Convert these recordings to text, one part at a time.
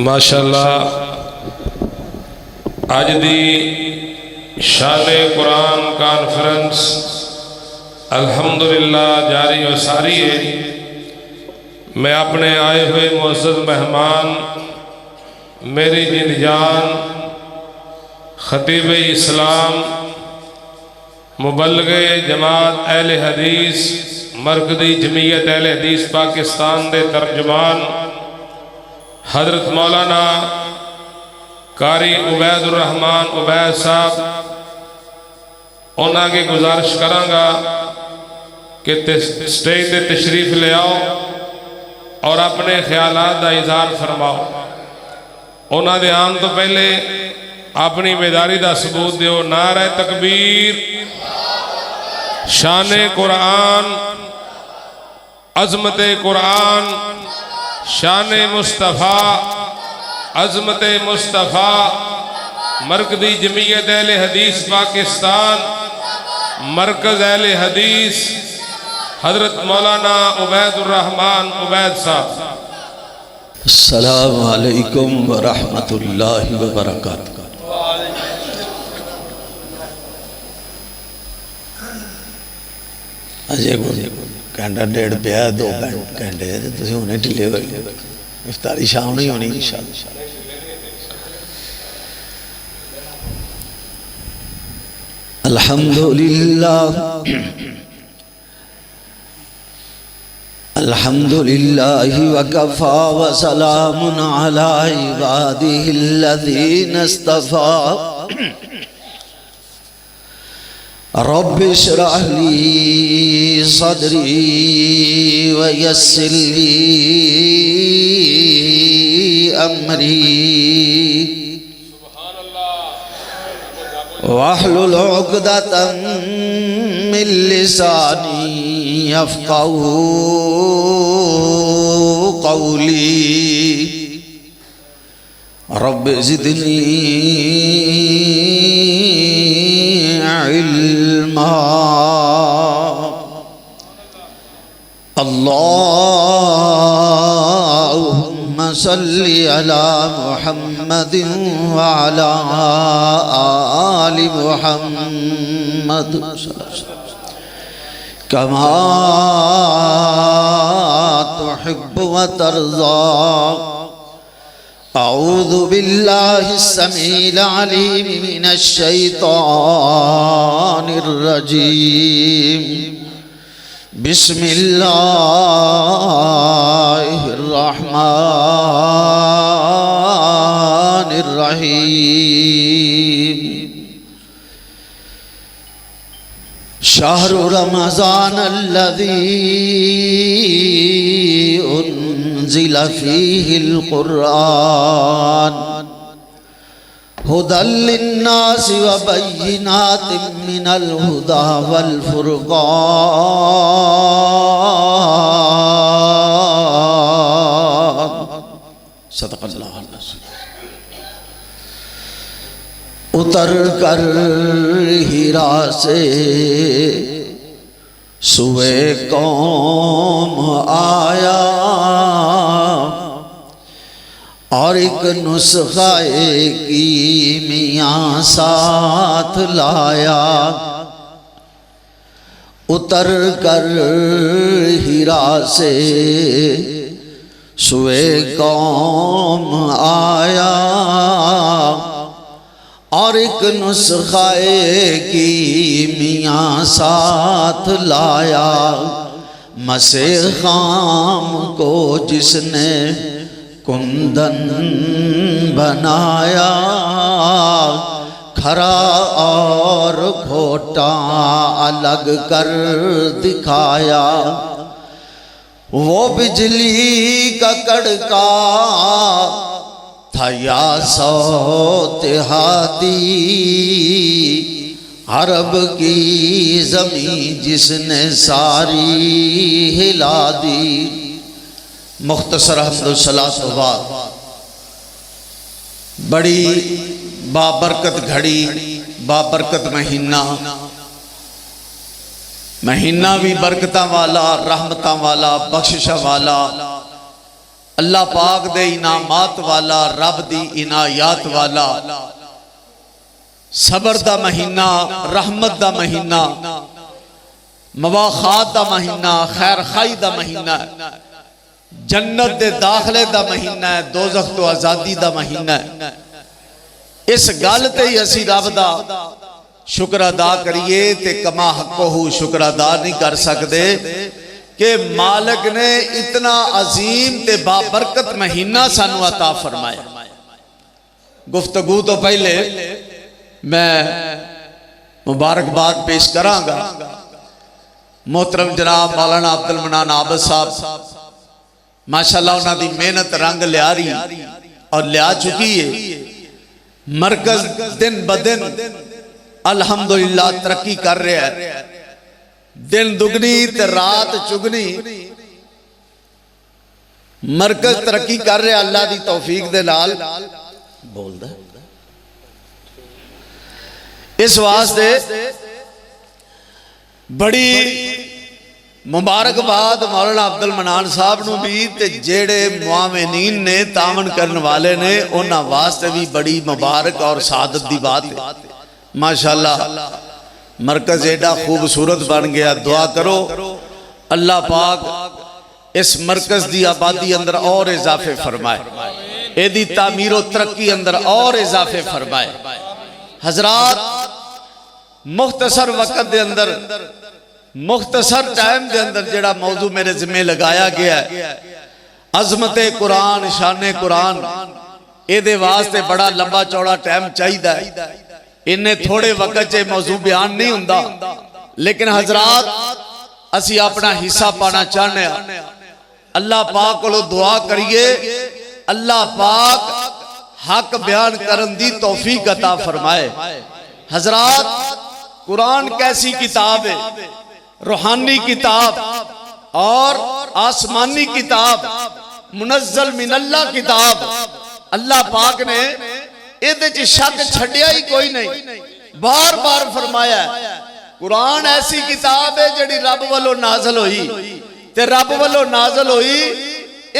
ماشاءاللہ اج دی شان قرآن کانفرنس الحمدللہ جاری و ساری ہے۔ میں اپنے آئے ہوئے معزز مہمان میری جن جان خطیب اسلام مبلغ جماعت اہل حدیث مرکزی جمعیت اہل حدیث پاکستان دے ترجمان حضرت مولانا قاری عبید الرحمن عبید صاحب انہاں کی گزارش کرانگا کہ سٹیج تے تشریف لے آؤ اور اپنے خیالات دا اظہار فرماؤ۔ انہاں دے آن تو پہلے اپنی بیداری دا ثبوت دیو۔ نعرہ تکبیر، شان قرآن، عظمت قرآن، شان مصطفیٰ، عظمت مصطفیٰ، مرکزی جمعیت اہل حدیث پاکستان، مرکز اہل حدیث حضرت مولانا عبید الرحمن عبید صاحب۔ السلام علیکم ورحمۃ اللہ وبرکاتہ۔ اجے کو گھنٹہ ڈیڑھ پیا، 2 گھنٹے تسی ہونے ڈھلے ہوئے، افطاری شام نہیں ہونی انشاءاللہ۔ الحمدللہ الحمدللہ وکفا وسلام علی عبادہ الذین اصطفى۔ رب اشرح لی صدری ویسر لی امری واحلل عقدۃ من لسانی یفقہوا قولی۔ رب زدنی علما۔ اللہم صلی علی محمد وعلی آل محمد کما تحب وترضى۔ اعوذ باللہ السمیع العلیم من الشیطان الرجیم۔ بسم اللہ الرحمن الرحیم۔ شہر رمضان الذی انزل فیہ القرآن ہدی للناس وبینات من الہدی والفرقان۔ صدق اللہ العظیم۔ اتر کر ہیرا سے سوئے قوم آیا اور ایک نسخہ کیمیاں ساتھ لایا۔ اتر کر ہیرا سے سوئے قوم آیا اور ایک نسخہ کیمیاں ساتھ لایا۔ مسیح خام کو جس نے کندن بنایا، کھرا اور کھوٹا الگ کر دکھایا۔ وہ بجلی کا کڑکا تھا یا صوت ہادی، عرب کی زمین جس نے ساری ہلا دی۔ مختصر حمد و صلاۃ و بعد بڑی بابرکت گھڑی، بابرکت مہینہ بھی برکتاں والا، رحمتاں والا، بخششاں والا، اللہ پاک دے انعامات والا، رب دی عنایات والا، صبر دا مہینہ، رحمت دا مہینہ، مواخات دا مہینہ، خیر خائی دا مہینہ ہے، جنت دے داخلے دا مہینہ ہے، دوزخ تو آزادی دا مہینہ ہے۔ اس گل تے ہی اسی رب دا شکر ادا کریے تے کما حقہ شکر ادا نہیں کر سکتے کہ مالک نے اتنا عظیم تے بابرکت مہینہ سانو عطا فرمایا۔ گفتگو تو پہلے میں مبارکباد پیش کراں گا محترم جناب مولانا عبد المنان عابد صاحب، ماشاءاللہ انہاں دی محنت رنگ لیا رہی اور لیا چکی ہے۔ مرکز دن بدن الحمدللہ ترقی کر رہا ہے، دن دگنی تے رات چگنی، مرکز ترقی کر رہا ہے اللہ دی توفیق دے نال۔ بول دے اس واسطے بڑی مبارکباد مولانا عبد المنان صاحب نو بھی تے جیڑے معاونین نے تعاون کرن والے نے انہاں واسطے بھی بڑی مبارک اور سعادت دی بات ہے۔ ماشاءاللہ مرکز ایڈا خوبصورت بن گیا، دعا کرو اللہ پاک اس مرکز دی آبادی اندر اور اضافے فرمائے، ایدی تعمیر و ترقی اندر اور اضافے فرمائے۔ حضرات مختصر وقت دے اندر، مختصر ٹائم دے اندر جڑا موضوع میرے ذمہ لگایا گیا ہے عظمت قرآن، شان قرآن، اے دے واسطے بڑا لمبا چوڑا ٹائم چاہیے ہے، انہیں تھوڑے وقت چے موضوع بیان نہیں ہوندہ، لیکن حضرات اسی اپنا حصہ پانا چاہنے ہیں۔ اللہ پاک کو دعا کریے اللہ پاک حق بیان کرن دی توفیق عطا فرمائے۔ حضرات قرآن کیسی کتاب ہے، روحانی کتاب اور آسمانی کتاب، منزل من اللہ کتاب۔ اللہ پاک نے ایدے چی شک چھڑیا ہی کوئی نہیں، بار بار فرمایا ہے قرآن ایسی کتاب ہے جڑی رب والو نازل ہوئی، تے رب والو نازل ہوئی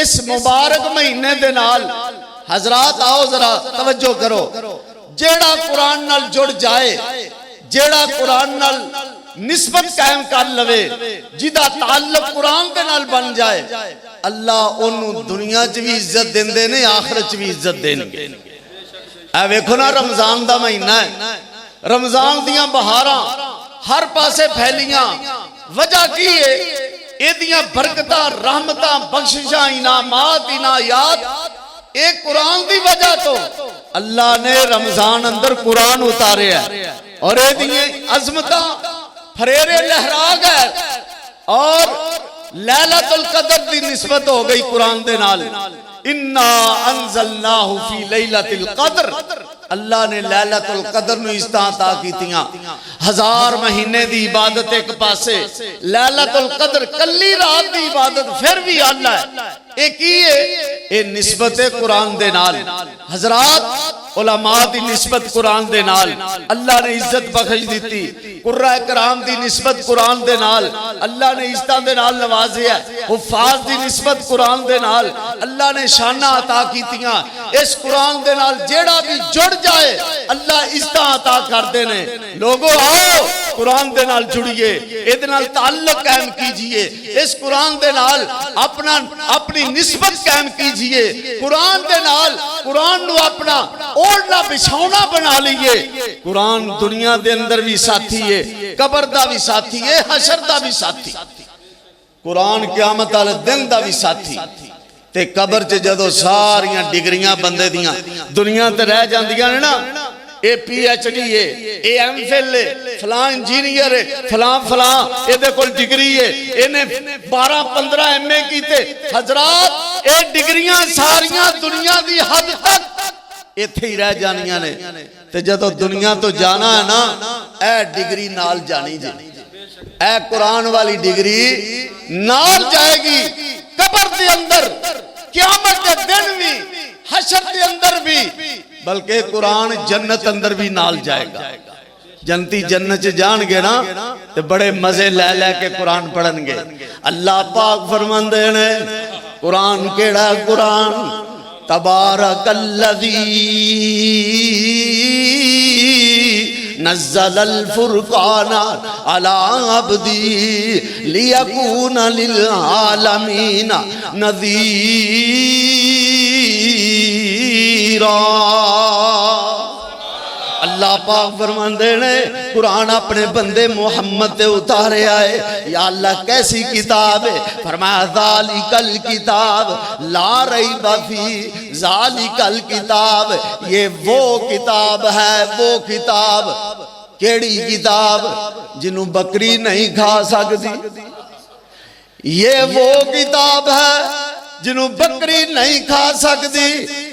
اس مبارک مہینے دے نال۔ حضرات آؤ ذرا توجہ کرو، جیڑا قرآن نال جڑ جائے، جیڑا قرآن نال نسبت قائم کر لوے، جیدہ تعلق قرآن دے نال بن جائے، اللہ انہوں دنیا چ بھی عزت دین دے نے، آخرت چ بھی عزت دین گے۔ اے ویکھو نا رمضان دا مہینہ ہے، رمضان دیاں بہاراں ہر پاسے پھیلیاں، وجہ کی ہے ایدیاں برکتاں، رحمتاں، بخششاں، انعامات، عنایات، ایک قرآن دی وجہ تو اللہ نے رمضان اندر قرآن اتارے ہے اور ایدیاں عظمتاں پھریرے لہرا گئے اور لیلۃ القدر دی نسبت ہو گئی قرآن دے نال۔ اِنَّا أَنزَلْنَاهُ فِي لَيْلَةِ الْقَدْرِ، اللہ نے لیلۃ القدر نو استعطا کیتیاں۔ ہزار مہینے دی عبادت ایک پاسے، لیلۃ القدر کلی رات دی عبادت پھر بھی اللہ ہے۔ ایک ہی ہے اے نسبت قرآن دے نال۔ حضرات علماء دی نسبت قرآن دے نال اللہ نے عزت بخش دیتی، قرآن کرام دی نسبت قرآن دے نال اللہ نے عزتاں دے نال نوازیا، حفاظ دی نسبت قرآن دے نال اللہ نے شانہ عطا کیتیاں۔ اس قرآن دے نال جیڑا بھی جڑ جائے اللہ عزتاں عطا کر دینے۔ لوگوں آؤ قرآن دے نال جڑیے، اے نال تعلق قائم کیجئے، اس قرآن دے نال اپنی نسبت قائم کیجئے، قرآن دے نال قرآن نو اپنا اوڑنا بچھونا بنا لیے۔ قرآن دنیا دے اندر بھی ساتھی ہے، قبر دا بھی ساتھی ہے، حشر دا بھی ساتھی، قرآن قیامت والے دن دا بھی ساتھی۔ تے قبر چ جدو ساریاں ڈگریاں بندے دیاں دنیا تے رہ جاندیاں نے نا، اے پی ایچ ڈی ہے، اے ایم فل ہے، فلاں انجینئر ہے، فلاں فلاں اے دے کول ڈگری ہے، انہیں 12-15 ایم اے کیتے۔ حضرات اے ڈگریاں ساریاں دنیا دی حد تک ایتھے ہی رہ جانیاں نے، تے جدو دنیا تو جانا ہے نا اے ڈگری نال جانی جی، اے قرآن والی ڈگری نال جائے گی قبر دے اندر، قیامت دے دن بھی، حشر دے اندر بھی، بلکہ قرآن جنت اندر بھی نال جائے گا۔ جنتی جنت جان گے نا تے بڑے مزے لے لے کے قرآن پڑھن گے۔ اللہ پاک فرماندے نے قرآن کیڑا قرآن تبارکالذی نزل الفرقان على عبدی لیکون للعالمین نذیرا۔ اللہ پاک فرماندے نے قرآن اپنے بندے محمد تے اتارے آئے، یا اللہ کیسی کتاب ہے؟ فرمایا ذالک الکتاب لا ریب فی، ذالک الکتاب یہ وہ کتاب ہے، وہ کتاب کیڑی کتاب جنہوں بکری نہیں کھا سکتی، یہ وہ کتاب ہے جنہوں بکری نہیں کھا سکتی۔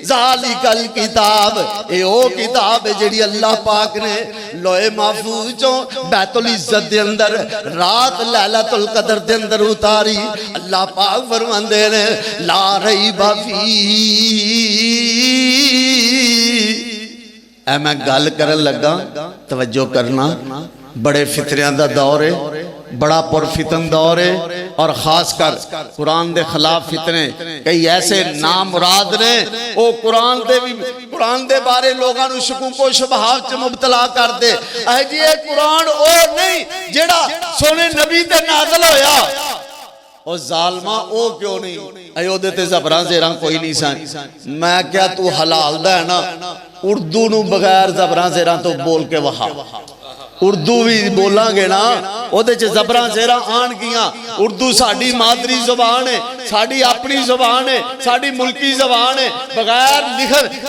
ذالک الکتاب اے او کتاب ہے جڑی اللہ پاک نے لوح محفوظ چوں بیت العزت دے اندر رات لیلۃ القدر دے اندر اتاری۔ اللہ پاک فرماندے نے لا ریب فی، اے میں گل کرن لگا توجہ کرنا، بڑے فتنیاں دا دور ہے، بڑا پرفتن دور ہے، اور خاص کر قرآن دے خلاف فتنے کئی ایسے نامراد نے، او قرآن دے بارے لوگاں نو شکوک و شبہات چ مبتلا کر دے۔ اے جی اے قرآن او نہیں جڑا سونے نبی تے نازل ہویا، او ظالمہ او کیوں نہیں؟ اے او دے تے زبراں زیراں کوئی نہیں سن۔ میں کیا تو حلال دا ہے نا، اردو نو بغیر زبراں زیراں تو بول کے وہا، اردو بھی بولاں گے نا او دے چ زبراں زیراں آن گیاں۔ اردو ساڈی مادری زبان ہے، ساڈی اپنی زبان ہے، ساڈی ملکی زبان ہے، بغیر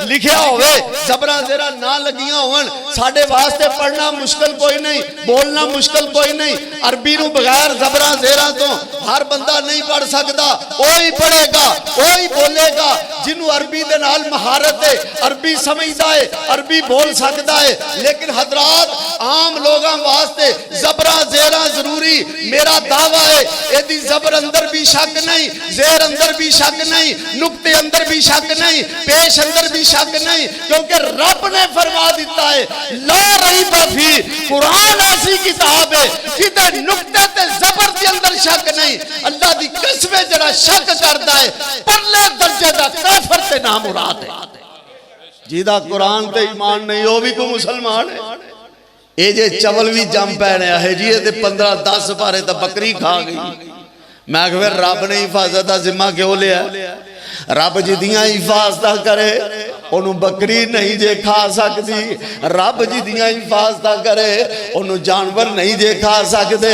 لکھیا ہوئے زبراں زیراں نہ لگیاں ہون ساڈے واسطے پڑھنا مشکل کوئی نہیں، بولنا مشکل کوئی نہیں۔ عربی نو بغیر زبراں زیراں تو ہر بندہ نہیں پڑھ سکتا، وہی پڑھے گا وہی بولے گا جنوں عربی دے نال مہارت ہے، عربی سمجھدا ہے، عربی بول سکتا ہے۔ لیکن حضرات عام لوگاں واسطے زبراں زیراں ضروری، میرا دعویٰ ہے ایدی زبر اندر بھی شک نہیں، زیر اندر بھی شک نہیں، نقطے اندر بھی شک نہیں، پیش اندر بھی شک نہیں، کیونکہ رب نے فرما دیتا ہے لا ریب فی، قرآن ایسی کتاب ہے جدے نقطے تے زبر کے اندر شک نہیں۔ اللہ دی قسم جڑا شک کردا ہے پرلے درجے دا کافر تے نامراد ہے، جیدہ قرآن تے ایمان نہیں ہو بھی کوئی مسلمان ہے۔ اے جے چول بھی جم پینے ہے جی یہ 15-10 پارے تا بکری کھا گئی۔ میں کہ پھر رب نے حفاظت دا ذمہ کیوں لیا؟ رب جدیاں حفاظتہ کرے انہوں بکری نہیں جے کھا سکتی، رب جدیاں حفاظتہ کرے انہوں جانور نہیں جے کھا سکتے،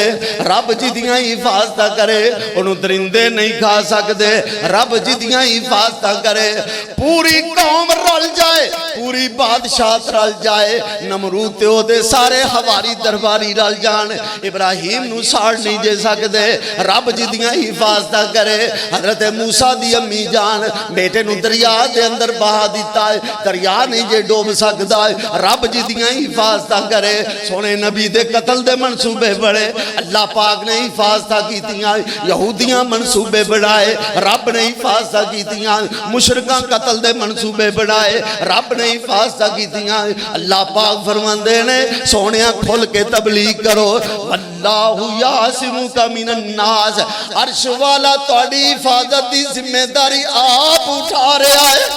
رب جدیاں حفاظتہ کرے انہوں درندے نہیں کھا سکتے، رب جدیاں حفاظتہ کرے پوری قوم رل جائے، پوری بادشاہت رل جائے، نمرود تے او دے سارے حواری درباری رل جان، ابراہیم نو ساڑ نہیں جے سکتے، رب جدیاں حفاظتہ کرے۔ حضرت موسیٰ دی امی جان بیٹے نو دریا دے اندر بہا دیتا ہے، دریا نہیں جے ڈوب سکتا ہے، رب جدیاں حفاظتہ کرے۔ سونے نبی دے قتل دے منصوبے بڑے اللہ پاک نے حفاظتہ کیتیاں، یہودیاں منصوبے بڑھائے رب نے حفاظتہ کیتیاں، مشرکاں قتل دے منصوبے بڑھائے رب نے حفاظتہ کیتیاں۔ اللہ پاک فرماندے نے سونیاں کھل کے تبلیغ کرو، واللہ یعصمک من الناس، عرش والا تہاڈی حفاظت دی ذمہ داری آپ اٹھا رہا ہے،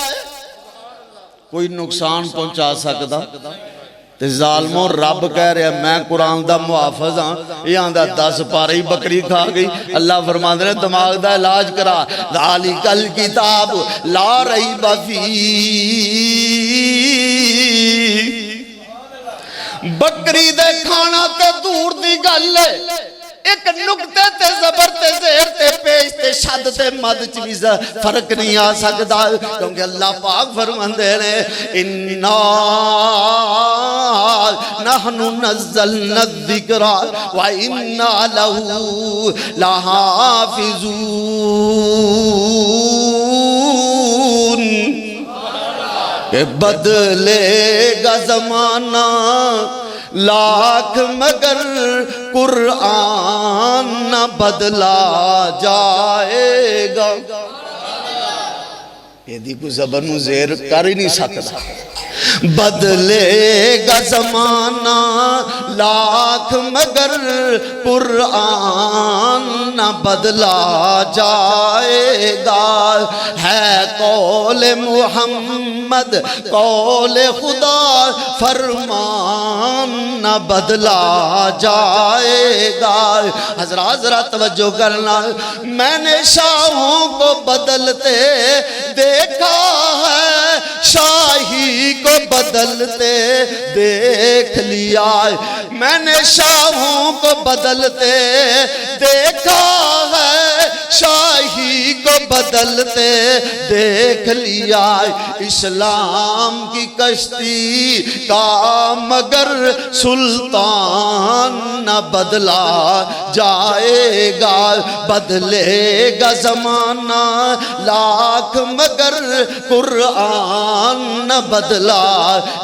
کوئی نقصان پہنچا سکتا؟ تے ظالموں رب کہہ رہا میں قرآن دا محافظ ہاں، یہ آندہ 10 پارے ہی بکری کھا گئی۔ اللہ فرماندے نے دماغ دا علاج کرا، ذالک الکتاب لا ریب فی، بکری دے کھانا تے دور دی گل ہے، ایک نقطے تے زبر تے زیر تے پیش تے شد تے مد چیز فرق نہیں آ سکتا، کیونکہ اللہ پاک فرماندے نے اِنَّا نَحْنُ نَزَّلْنَا الذِّكْرَ وَإِنَّا لَهُ لَحَافِظُونَ، کہ بدلے گا زمانہ لاکھ مگر قرآن نہ بدلا جائے گا۔ یہ دی کوئی زبان نو زیر کر ہی نہیں سکتا بدلے گا زمانہ لاکھ مگر قرآن نہ بدلا جائے گا ہے قول محمد قول خدا فرمان نہ بدلا جائے گا حضرات ذرا توجہ کرنا میں نے شاہوں کو بدلتے دیکھا ہے شاہی کو بدلتے دیکھ لیا میں نے شاہوں کو بدلتے دیکھا ہے شاہی کو بدلتے دیکھ لیا اسلام کی کشتی کا مگر سلطان نہ بدلا جائے گا بدلے گا زمانہ لاکھ مگر قرآن نہ بدلا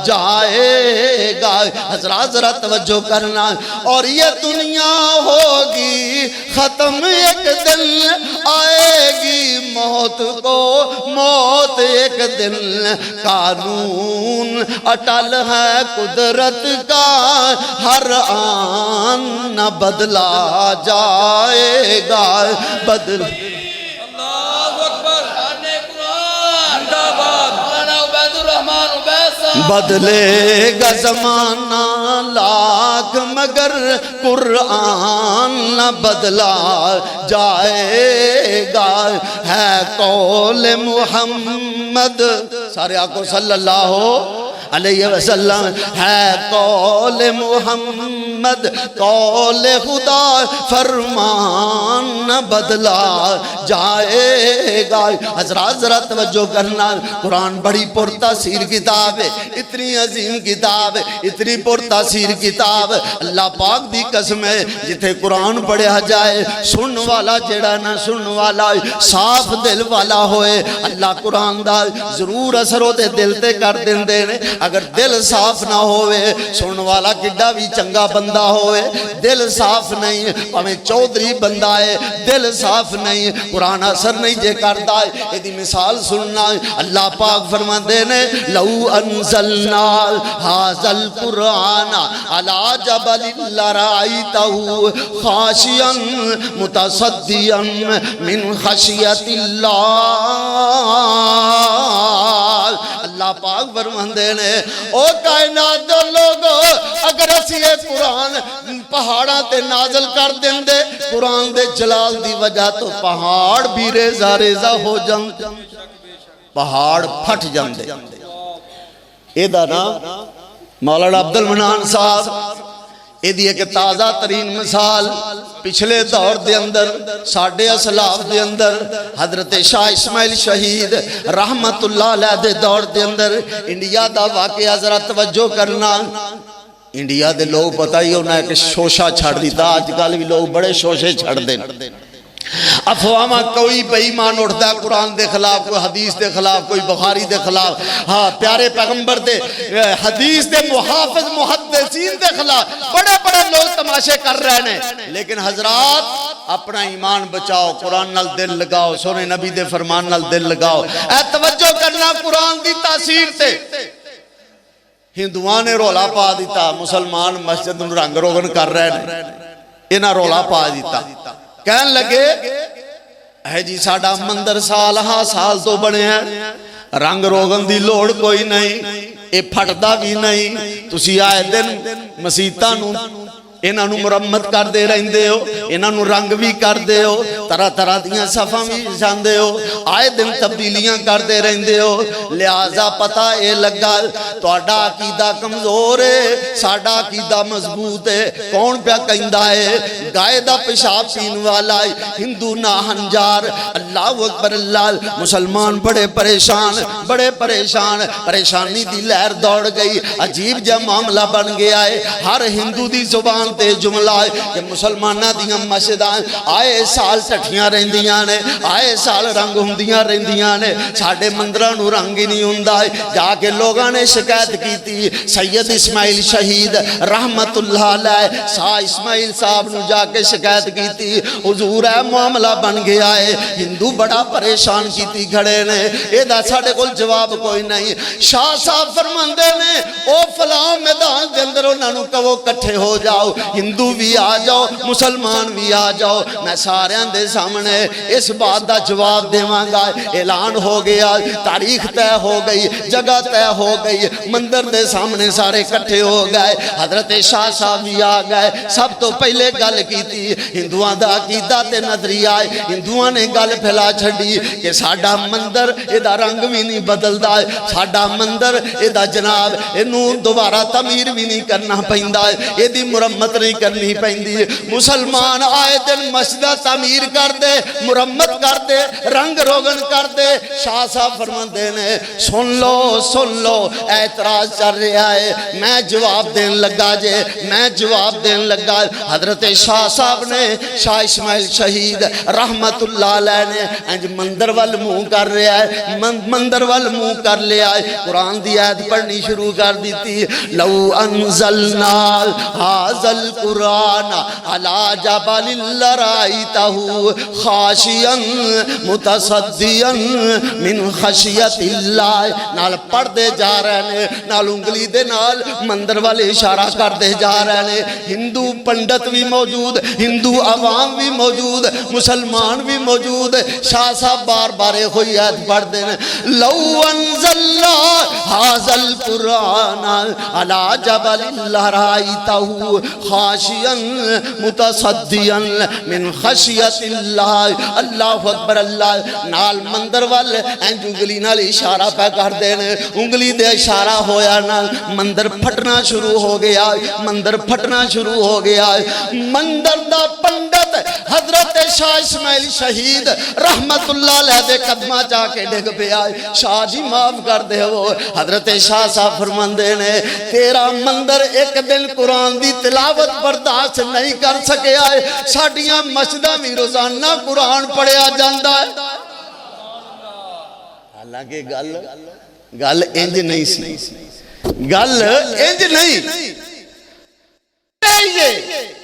جائے گا حضرات ذرا توجہ کرنا اور یہ دنیا ہوگی ختم ایک دن آئے گی موت کو موت ایک دن قانون اٹل ہے قدرت کا ہر آن نہ بدلا جائے گا بدل بدلے گا زمانہ لاکھ مگر قرآن نہ بدلا جائے گا ہے قول محمد سارے آقا صلی اللہ علیہ وسلم ہے قول محمد قول خدا فرمان نہ بدلا جائے گا حضرات ذرا توجہ کرنا قرآن بڑی پرتاثیر کتاب ہے اتنی عظیم کتاب ہے اتنی پرتاثیر کتاب اللہ پاک دی قسم ہے جتھے قرآن پڑھا جائے سن والا جڑا نہ سن والا صاف دل والا ہوئے اللہ قرآن دا ضرور اثر ہوتے دل تے کر دیندے نے اگر دل صاف نہ ہوئے سن والا کڈا بھی چنگا بندہ ہوئے دل صاف نہیں ہمیں چودھری بندہ ہے دل صاف نہیں قرآن اثر نہیں جے کرتا ہے یہ دی مثال سننا اللہ پاک فرماندے نے لو انزلنا هذا القرآن على جبل لرأيته خاشعا متصدعا من خشیت اللہ اللہ پاک فرماندے نے او کائنات دے لوگو اگر اسی یہ قرآن پہاڑاں تے نازل کر دیں دے قرآن دے جلال دی وجہ تو پہاڑ بھی ریزہ ریزہ ہو جاندے پہاڑ پھٹ جاندے ایدہ نا مولانا عبد المنان صاحب ایدی ایک تازہ ترین مثال پچھلے دور دے اندر ساڑھے اسلاف دے اندر حضرت شاہ اسماعیل شہید رحمت اللہ علیہ دے دور دے اندر انڈیا دا واقعہ ذرا توجہ کرنا انڈیا دے لوگ پتہ ہی ہونا ہے کہ شوشہ چھڑ دیتا آج کل بھی لوگ بڑے شوشے چھڑ دیں افواہاں کوئی بے ایمان اٹھتا ہے قرآن دے خلاف کوئی حدیث دے خلاف کوئی بخاری دے خلاف ہاں پیارے پیغمبر دے حدیث دے محافظ محدثین دے خلاف بڑے بڑے لوگ تماشے کر رہے ہیں لیکن حضرات اپنا ایمان بچاؤ قرآن نال دل لگاؤ سونے نبی دے فرمان نال دل لگاؤ اے توجہ کرنا قرآن دی تاثیر تے ہندوان نے رولا پا دیتا مسلمان مسجد رنگ روغن کر رہے ہیں انہاں رولا پا دیتا کہن لگے اے جی ساڑھا مندر سال ہاں سال تو بڑے ہیں رنگ روغن دی لوڑ کوئی نہیں اے پھٹدا بھی نہیں تسی آئے دن مسیطہ نو انہاں نو مرمت کر دے رہندے ہو انہاں نو رنگ بھی کر دے ہو طرح طرح دیاں صفحہ بھی جاندے ہو آئے دن تبدیلیاں کر دے رہندے ہو لہذا پتہ اے لگا تہاڈا عقیدہ کمزور ہے ساڈا عقیدہ مضبوط ہے کون پیا کہندا ہے گائے دا پیشاب پین والا ہندو نہ ہنجار اللہ اکبر اللہ مسلمان بڑے پریشان پریشانی دی لہر دوڑ گئی عجیب جا معاملہ بن گیا ہے ہر ہندو دی زبان زبان تے جملہ ہے کہ مسلمانہ دیاں مسجداں آئے سال ٹھٹیاں رہندیاں نے آئے سال رنگ ہوندیاں رہندیاں نے ساڑھے مندرہ نو رنگ ہی نہیں ہوندہ ہے جا کے لوگاں نے شکایت کی تھی سید اسماعیل شہید رحمت اللہ علیہ شاہ اسماعیل صاحب نو جا کے شکایت کی تھی حضور ہے معاملہ بن گیا ہے ہندو بڑا پریشان کی تھی کھڑے نے اے دا ساڑھے کل جواب کوئی نہیں شاہ صاحب فرماندے نے او فلاں میدان دے اندر انہوں نے کہو کٹھے ہو جاؤ ہندو بھی آ جاؤ مسلمان بھی آ جاؤ میں سارے اندے سامنے اس بات دا جواب دیواں گا اعلان ہو گیا تاریخ طے ہو گئی جگہ طے ہو گئی مندر دے سامنے سارے کٹھے ہو گئے حضرت شاہ صاحب بھی آ گئے سب تو پہلے گل کی تھی ہندوان دا عقیدہ تے نظریہ آئے ہندوان نے گل پھیلا چھڑی کہ ساڑھا مندر ادا رنگ بھی نہیں بدلدا ہے ساڑھا مندر ادا جناب انہوں دوبارہ تعمیر بھی نہیں کرنا پہندہ ہے ادھی مرمت نہیں کرنی پہندی مسلمان آئے دن مسجدہ تعمیر کر دے مرمت کر دے رنگ روغن کر دے شاہ صاحب فرماندے نے سن لو اعتراض چل رہا ہے میں جواب دین لگا جے میں جواب دین لگا حضرت شاہ صاحب نے شاہ اسماعیل شہید رحمت اللہ علیہ نے انج مندر وال منہ کر رہا ہے مندر وال منہ کر لیا ہے قرآن دی آیت پڑھنی شروع کر دیتی لو انزلنا هذا القرآن على جبل لرأيته خاشعا متصدعا من خشیت اللہ نال پڑھ دے جا رہے ہیں نال انگلی دے نال مندر والے اشارہ کر دے جا رہے ہیں ہندو پنڈت بھی موجود ہندو عوام بھی موجود مسلمان بھی موجود شاہ صاحب بار بارے ہوئی آیت پڑھ دے لو انزلنا هذا القرآن على جبل لرأيته خاشعا متصدعا من خشیت اللہ اللہ اکبر اللہ نال مندر وال انج انگلی نال اشارہ پہ کر دینے انگلی دے اشارہ ہویا نال مندر پھٹنا شروع ہو گیا مندر پھٹنا شروع ہو گیا مندر دا پنڈت حضرت شاہ اسماعیل شہید رحمت اللہ علیہ دے قدمہ جا کے ڈگ پہ آئے شاہ جی معاف کر دے وہ حضرت شاہ صاحب فرماندے نے تیرا مندر ایک دن قرآن دی تلاوت برداشت نہیں کر سکے آئے ساڑیاں مسجدہ میں روزانہ قرآن پڑھیا جاندہ ہے حالانکہ گل انج نہیں سی گل انج نہیں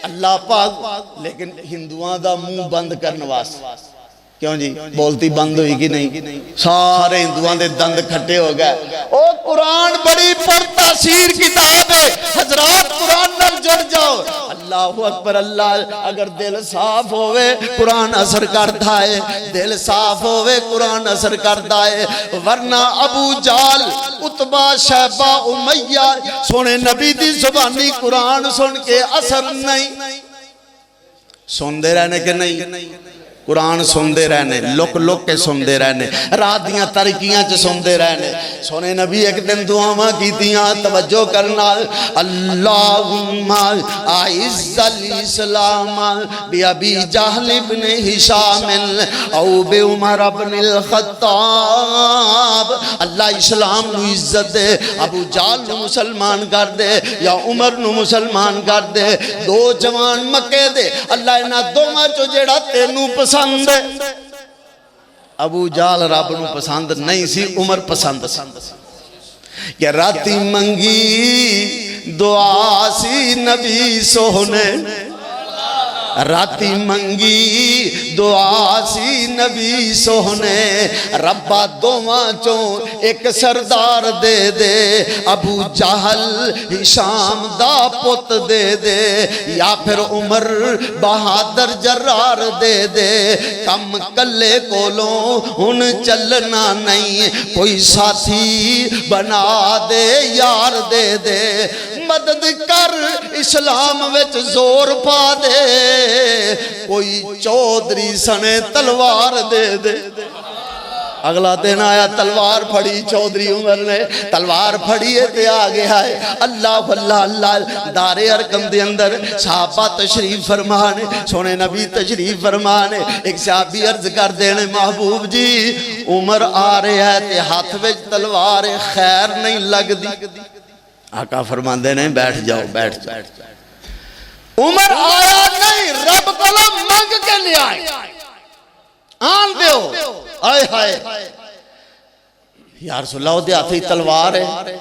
اللہ پاک لیکن ہندوان دا منہ بند کرنے واسطے کیوں جی بولتی بند ہوئی کی نہیں سارے ہندوان دے دند کھٹے ہو گئے او قرآن بڑی پر تاثیر کتاب ہے حضرات قرآن نال جڑ جاؤ اللہ اکبر اللہ اگر دل صاف ہوئے قرآن اثر کرتا ہے دل صاف ہوئے قرآن اثر کرتا ہے ورنہ ابو جال عتبہ شیبہ امیہ سونے نبی دی زبانی قرآن سن کے اثر نہیں سن دے رہنے کے نہیں قرآن سندے رہنے لک کے سندے رہنے رات دیاں ترکیاں چ سندے رہنے سونے نبی ایک دن دعاواں کیتیاں توجہ کرنا اللہم اعز الاسلام بی جہل ابن ہشام او بی عمر ابن الخطاب اللہ اسلام نو عزت دے ابو جال نو مسلمان کر دے یا عمر نو مسلمان کر دے دو جوان مکے دے اللہ انہاں دوواں چو جیڑا تینوں پسند ابو جال رب نو پسند نہیں سی عمر پسند کہ راتی منگی دعا سی نبی سونے راتی منگی دعا سی نبی سونے ربا دوواں چوں ایک سردار دے دے ابو جہل ہشام دا پت دے دے یا پھر عمر بہادر جرار دے دے کم کلے کولوں ان چلنا نہیں کوئی ساتھی بنا دے یار دے دے مدد کر اسلام وچ زور پا دے کوئی چودری سنے تلوار دے دے اگلا دن آیا تلوار پھڑی چودری عمر نے تلوار پھڑی ہے تے آگے آئے اللہ اللہ اللہ دار ارکم دے اندر صحابہ تشریف فرمانے سونے نبی تشریف فرمانے ایک صحابی عرض کر دینے محبوب جی عمر آ رہے ہیں تے ہاتھ وچ تلوار خیر نہیں لگ دی آقا فرمان دینے بیٹھ جاؤ عمر آیا نہیں رب کو منگ کے لے آئے آن دیو آئے ہائے یا رسول اللہ دے ہاتھ تلوار ہے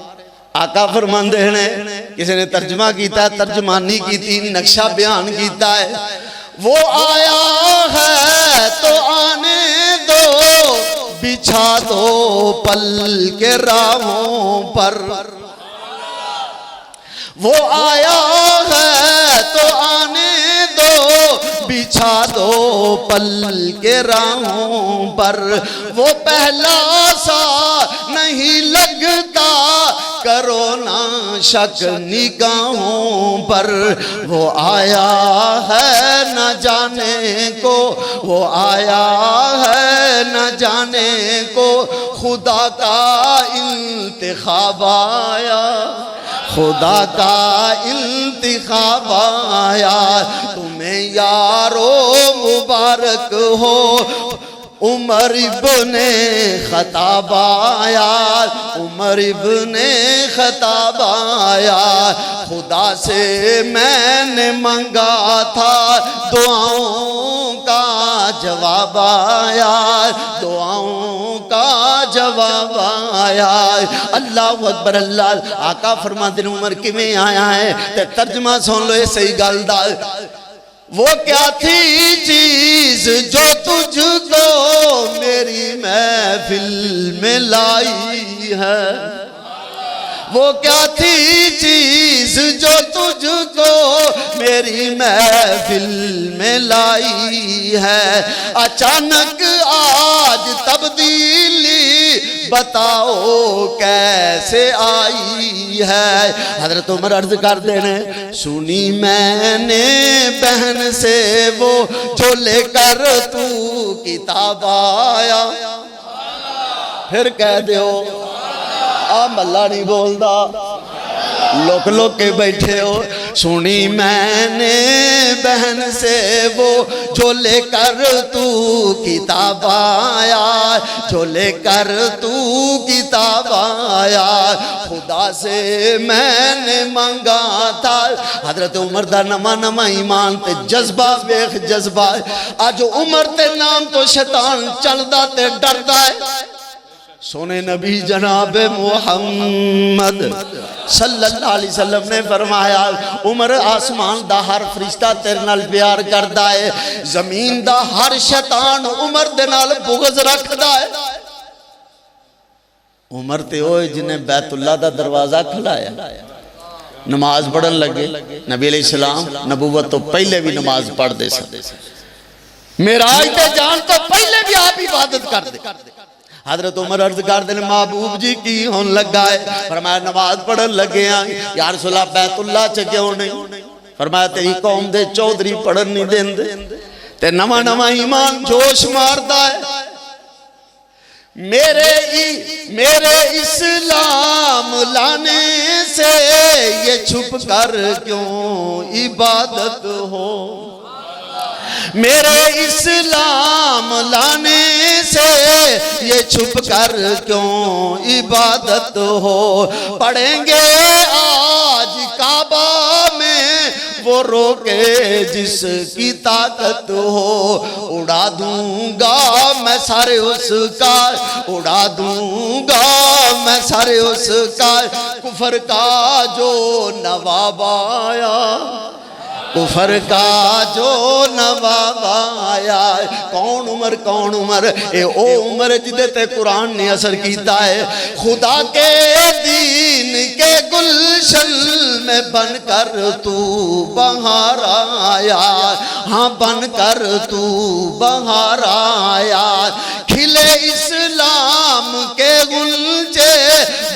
آقا فرماندے ہیں کسی نے ترجمہ کیتا ہے ترجمانی کیتی نقشہ بیان کیتا ہے وہ آیا ہے تو آنے دو بچھا دو پل کے راہوں پر وہ آیا ہے تو آنے دو بچھا دو پل کے راہوں پر وہ پہلا سا نہیں لگتا کرو نہ شک نگاہوں پر وہ آیا ہے نہ جانے کو وہ آیا ہے نہ جانے کو خدا کا انتخاب آیا خدا کا انتخاب آیا تمہیں یارو مبارک ہو عمر ابن خطاب آیا عمر ابن خطاب آیا خدا سے میں نے منگا تھا دعاؤں کا جواب آیا دعاؤں کا جواب آیا اللہ اکبر اللہ آقا فرماتے ہیں عمر کیویں آیا ہے تے ترجمہ سن لو یہ صحیح گل دا وہ کیا تھی چیز جو تجھ کو میری محفل میں لائی ہے وہ کیا تھی چیز جو تجھ کو میری محفل میں لائی ہے اچانک آج تبدیلی بتاؤ کیسے آئی ہے حضرت عمر عرض کر دینے سنی میں نے بہن سے وہ جو لے کر تو کتاب آیا پھر کہہ دیو آم اللہ نہیں بول دا لوک لوک کے بیٹھے ہو سنی میں نے بہن سے وہ جو لے کر تو کتاب آیا جو لے کر تو کتاب آیا خدا سے میں نے مانگا تھا حضرت عمر دا نما نما ایمان تے جذبہ بیخ جذبہ آج عمر تے نام تو شیطان چل دا تے ڈر دا ہے سونے نبی جناب محمد صلی اللہ علیہ وسلم نے فرمایا عمر آسمان دا ہر فرشتہ تیرے نال پیار کردا ہے زمین دا ہر شیطان عمر دے نال بغض رکھدا ہے عمر تے ہوئے جنہیں بیت اللہ دا دروازہ کھلایا نماز پڑھن لگے نبی علیہ السلام نبوت تو پہلے بھی نماز پڑھ دے سکتے معراج تے جان تو پہلے بھی آپ عبادت کر دے حضرت عمر عرض کر دے محبوب جی کی ہون لگا ہے فرمایا نماز پڑھن لگے ہیں یا رسول اللہ بیت اللہ چ کیوں نہیں فرمایا تیری قوم دے چودھری پڑھن نہیں دین دے تے نواں نواں ایمان جوش ماردا ہے میرے اسلام لانے سے یہ چھپ کر کیوں عبادت ہو میرے اسلام لانے سے یہ چھپ کر کیوں عبادت ہو پڑھیں گے آج کعبہ میں وہ روکے جس کی طاقت ہو اڑا دوں گا میں سارے اس کا اڑا دوں گا میں سارے اس کا کفر کا جو نواب آیا کفر کا جو نواب آیا کون عمر اے او عمر جدے تے قرآن نے اثر کیتا ہے خدا کے دین کے گلشن میں بن کر تو بہار آیا ہاں بن کر تو بہار آیا کھلے اسلام کے گلچے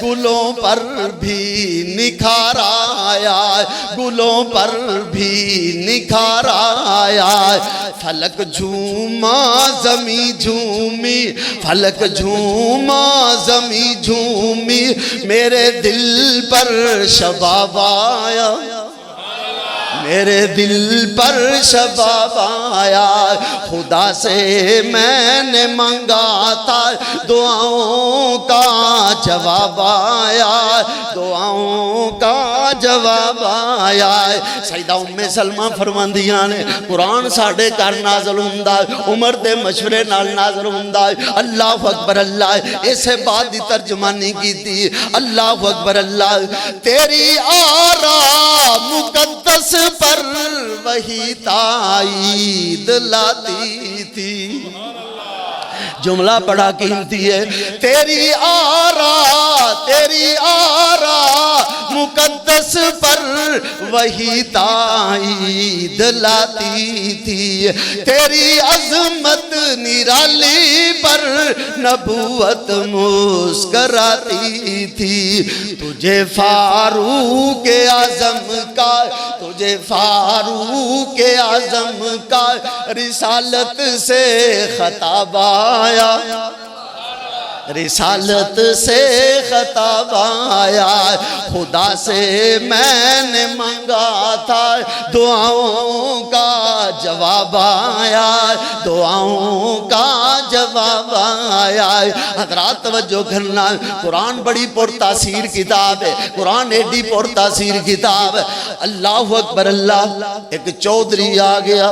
گلوں پر بھی نکھار آیا گلوں پر بھی نکھار آیا فلک جھوما زمیں جھومی فلک جھوما زمیں جھومی میرے دل پر شباب آیا میرے دل پر شباب آیا، خدا سے میں نے مانگا تھا، دعاؤں کا جواب آیا، دعاؤں کا جواب آیا۔ سیدہ ام سلمہ فرماندیاں نے قرآن ساڑھے کار نازل ہوندا، عمر دے مشورے نال نازل ہوندا، اللہ اکبر اللہ، اسے بعد دی ترجمانی کی تھی، اللہ اکبر اللہ، تیری آرا مقدس پر وہی تائید لاتی تھی۔ جملہ بڑا قیمتی ہے، تیری آرا مقدس پر وہی تائید لاتی تھی، تیری عظمت نرالی پر نبوت مسکراتی تھی، تجھے فاروق اعظم کا، تجھے فاروق اعظم کا رسالت سے خطاب آیا، رسالت سے خطاب آیا، خدا سے میں نے مانگا تھا، دعاؤں کا جواب آیا، دعاؤں کا جواب آیا۔ حضرات توجہ کرنا، قرآن بڑی پر تاثیر کتاب ہے، قرآن ایڈی پر تاثیر کتاب ہے۔ اللہ اکبر اللہ، ایک چودھری آ گیا،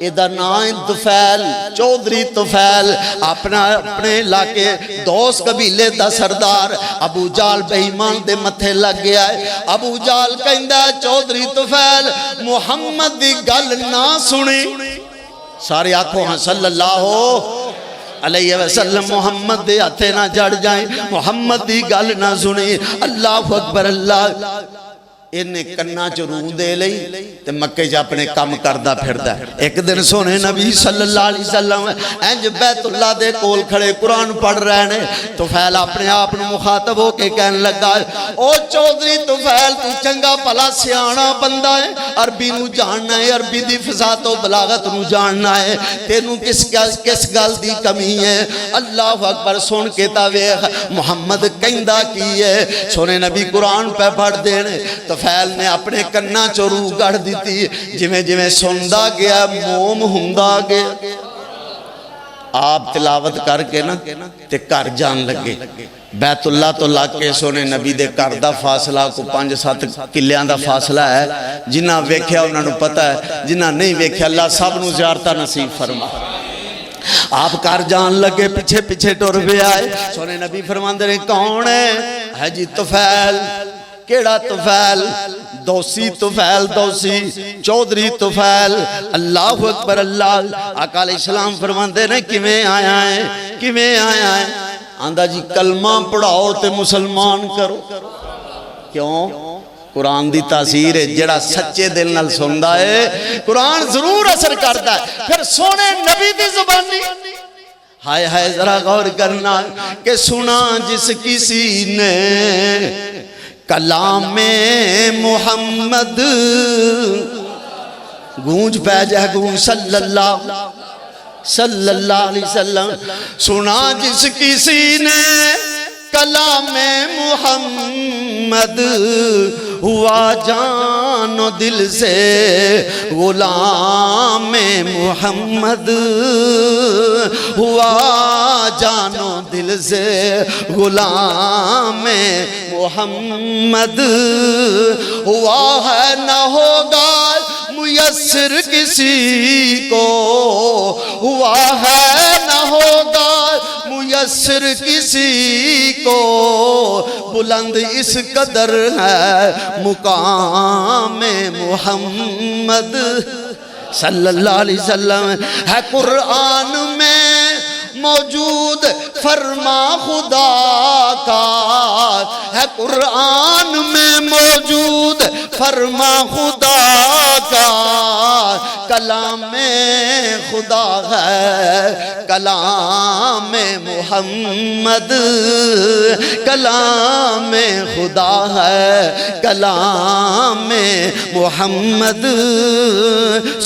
ادھر نام طفیل، چودھری طفیل، اپنے علاقے دوست قبیلے دا سردار ابو جال بے ایمان دے متھے لگ گیا ہے۔ ابو جال کہندا چودھری طفیل محمد دی گل نہ سنی، سارے آنکھوں ہاں صلی اللہ علیہ وسلم، محمد دے ہتھے نہ جڑ جائیں، محمد دی گل نہ سنی۔ اللہ اکبر اللہ، انہیں کننا چ روح دے لئی تے مکے جا اپنے کام کردہ پھردا ہے۔ ایک دن سونے نبی صلی اللہ علیہ وسلم انج بیت اللہ دے کول کھڑے قرآن پڑھ رہے نے، طفیل اپنے آپ مخاطب ہو کے کہنے لگا، او چودھری طفیل تو چنگا پلا سیانا بندہ ہے، عربی نو جاننا ہے، عربی دی فضاحت و بلاغت نو جاننا ہے، تینوں کس گل دی کمی ہے؟ اللہ اکبر، سن کے تاویخ محمد کہندا کی ہے۔ سونے نبی قرآن پہ پڑھ دینے، طفیل نے اپنے کننا چو روح گڑھ دیتی، جویں جویں سندا گیا موم ہوندا گیا۔ آپ تلاوت کر کے نا تے کر جان لگے، بیت اللہ تو لگ کے سونے نبی دے کر دا فاصلہ کو 5-7 کلیاں دا فاصلہ ہے، جنہ ویکھیا انہوں نے پتہ ہے، جنہ نہیں ویکھیا اللہ سب نو زیارتہ نصیب فرما۔ آپ کر جان لگے، پیچھے پیچھے ٹر پہ آئے، سونے نبی فرماندے نے کون ہے جی طفیل؟ کیڑا طفیل؟ دوسی طفیل، دوسی چودھری طفیل۔ اللہ اکبر اللہ، آقا علیہ السلام فرماندے نے کیویں آیا ہے، کیویں آیا ہے؟ آندہ جی کلمہ پڑھاؤ تے مسلمان کرو۔ کیوں؟ قرآن دی تاثیر ہے، جڑا سچے دل نال سندا ہے قرآن ضرور اثر کرتا ہے۔ پھر سونے نبی دی زبانی، ہائے ہائے ذرا غور کرنا کہ سنا جس کسی نے کلام محمد، گونج پہ جائے گونج صلی اللہ علیہ وسلم، سنا جس کسی نے کلام محمد، ہوا جان و دل سے غلام محمد، ہوا جان و دل سے غلام محمد، ہوا ہے نہ ہوگا میسر کسی کو، ہوا ہے نہ ہوگا میسر کسی کو، بلند اس قدر ہے مقام محمد صلی اللہ علیہ وسلم۔ ہے قرآن میں موجود فرما خدا کا، ہے قرآن میں موجود فرما خدا کا، کلام خدا ہے کلام محمد، کلام خدا ہے کلام محمد،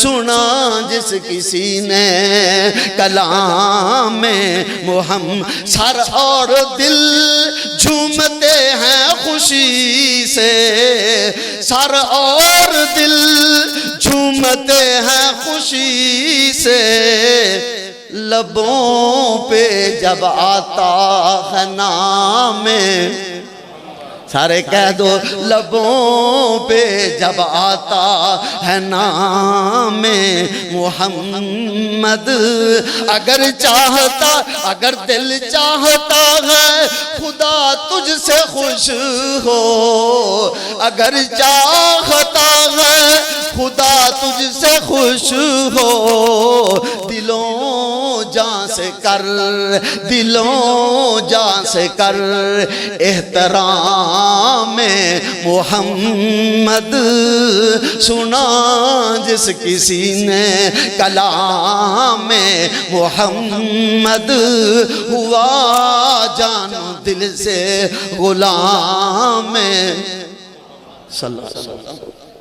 سنا جس کسی نے کلام محمد، سر اور دل جھومتے ہیں خوشی سے، سر اور دل جھومتے ہیں خوشی سے، لبوں پہ جب آتا ہے نام، سارے کہہ دو لبوں پہ جب آتا ہے نام محمد، اگر چاہتا، اگر دل چاہتا ہے خدا تجھ سے خوش ہو، اگر چاہتا ہے خدا تجھ سے خوش ہو، دلوں جان سے کر، دلوں جان سے کر احترام محمد، سنا جس کسی نے کلام محمد، ہوا جان دل سے غلام صلی اللہ علیہ وسلم۔